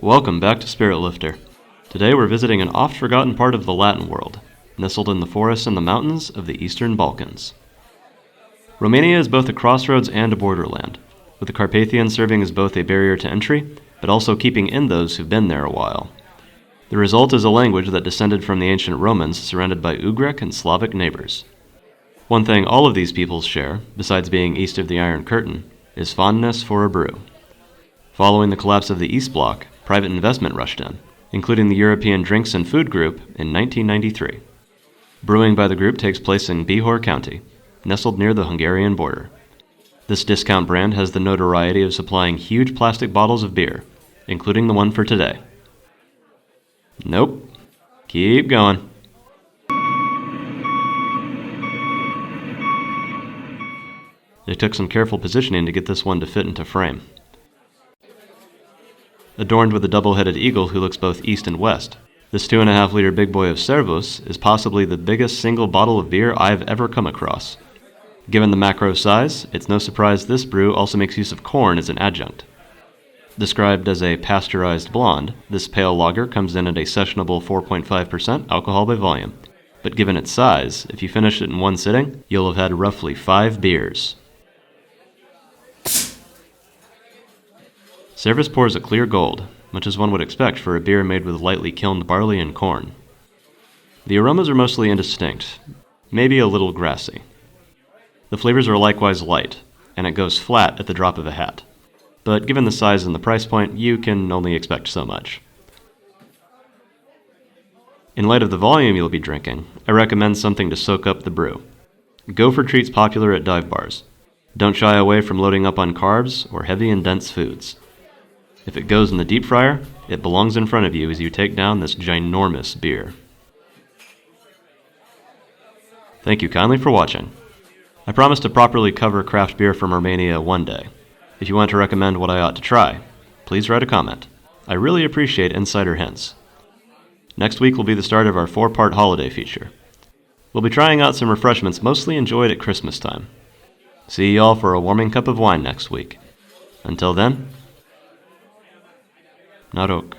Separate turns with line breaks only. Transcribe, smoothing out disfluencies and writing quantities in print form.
Welcome back to SpiritLifter. Today we're visiting an oft-forgotten part of the Latin world, nestled in the forests and the mountains of the Eastern Balkans. Romania is both a crossroads and a borderland, with the Carpathians serving as both a barrier to entry, but also keeping in those who've been there a while. The result is a language that descended from the ancient Romans, surrounded by Ugric and Slavic neighbors. One thing all of these peoples share, besides being east of the Iron Curtain, is fondness for a brew. Following the collapse of the East Bloc, private investment rushed in, including the European Drinks and Food Group in 1993. Brewing by the group takes place in Bihor County, nestled near the Hungarian border. This discount brand has the notoriety of supplying huge plastic bottles of beer, including the one for today. Nope. Keep going. They took some careful positioning to get this one to fit into frame. Adorned with a double-headed eagle who looks both east and west, this 2.5-liter big boy of Servus is possibly the biggest single bottle of beer I've ever come across. Given the macro size, it's no surprise this brew also makes use of corn as an adjunct. Described as a pasteurized blonde, this pale lager comes in at a sessionable 4.5% alcohol by volume. But given its size, if you finish it in one sitting, you'll have had roughly 5 beers. Servus pours a clear gold, much as one would expect for a beer made with lightly kilned barley and corn. The aromas are mostly indistinct, maybe a little grassy. The flavors are likewise light, and it goes flat at the drop of a hat. But given the size and the price point, you can only expect so much. In light of the volume you'll be drinking, I recommend something to soak up the brew. Go for treats popular at dive bars. Don't shy away from loading up on carbs or heavy and dense foods. If it goes in the deep fryer, it belongs in front of you as you take down this ginormous beer. Thank you kindly for watching. I promise to properly cover craft beer from Romania one day. If you want to recommend what I ought to try, please write a comment. I really appreciate insider hints. Next week will be the start of our 4-part holiday feature. We'll be trying out some refreshments mostly enjoyed at Christmas time. See y'all for a warming cup of wine next week. Until then, Narok.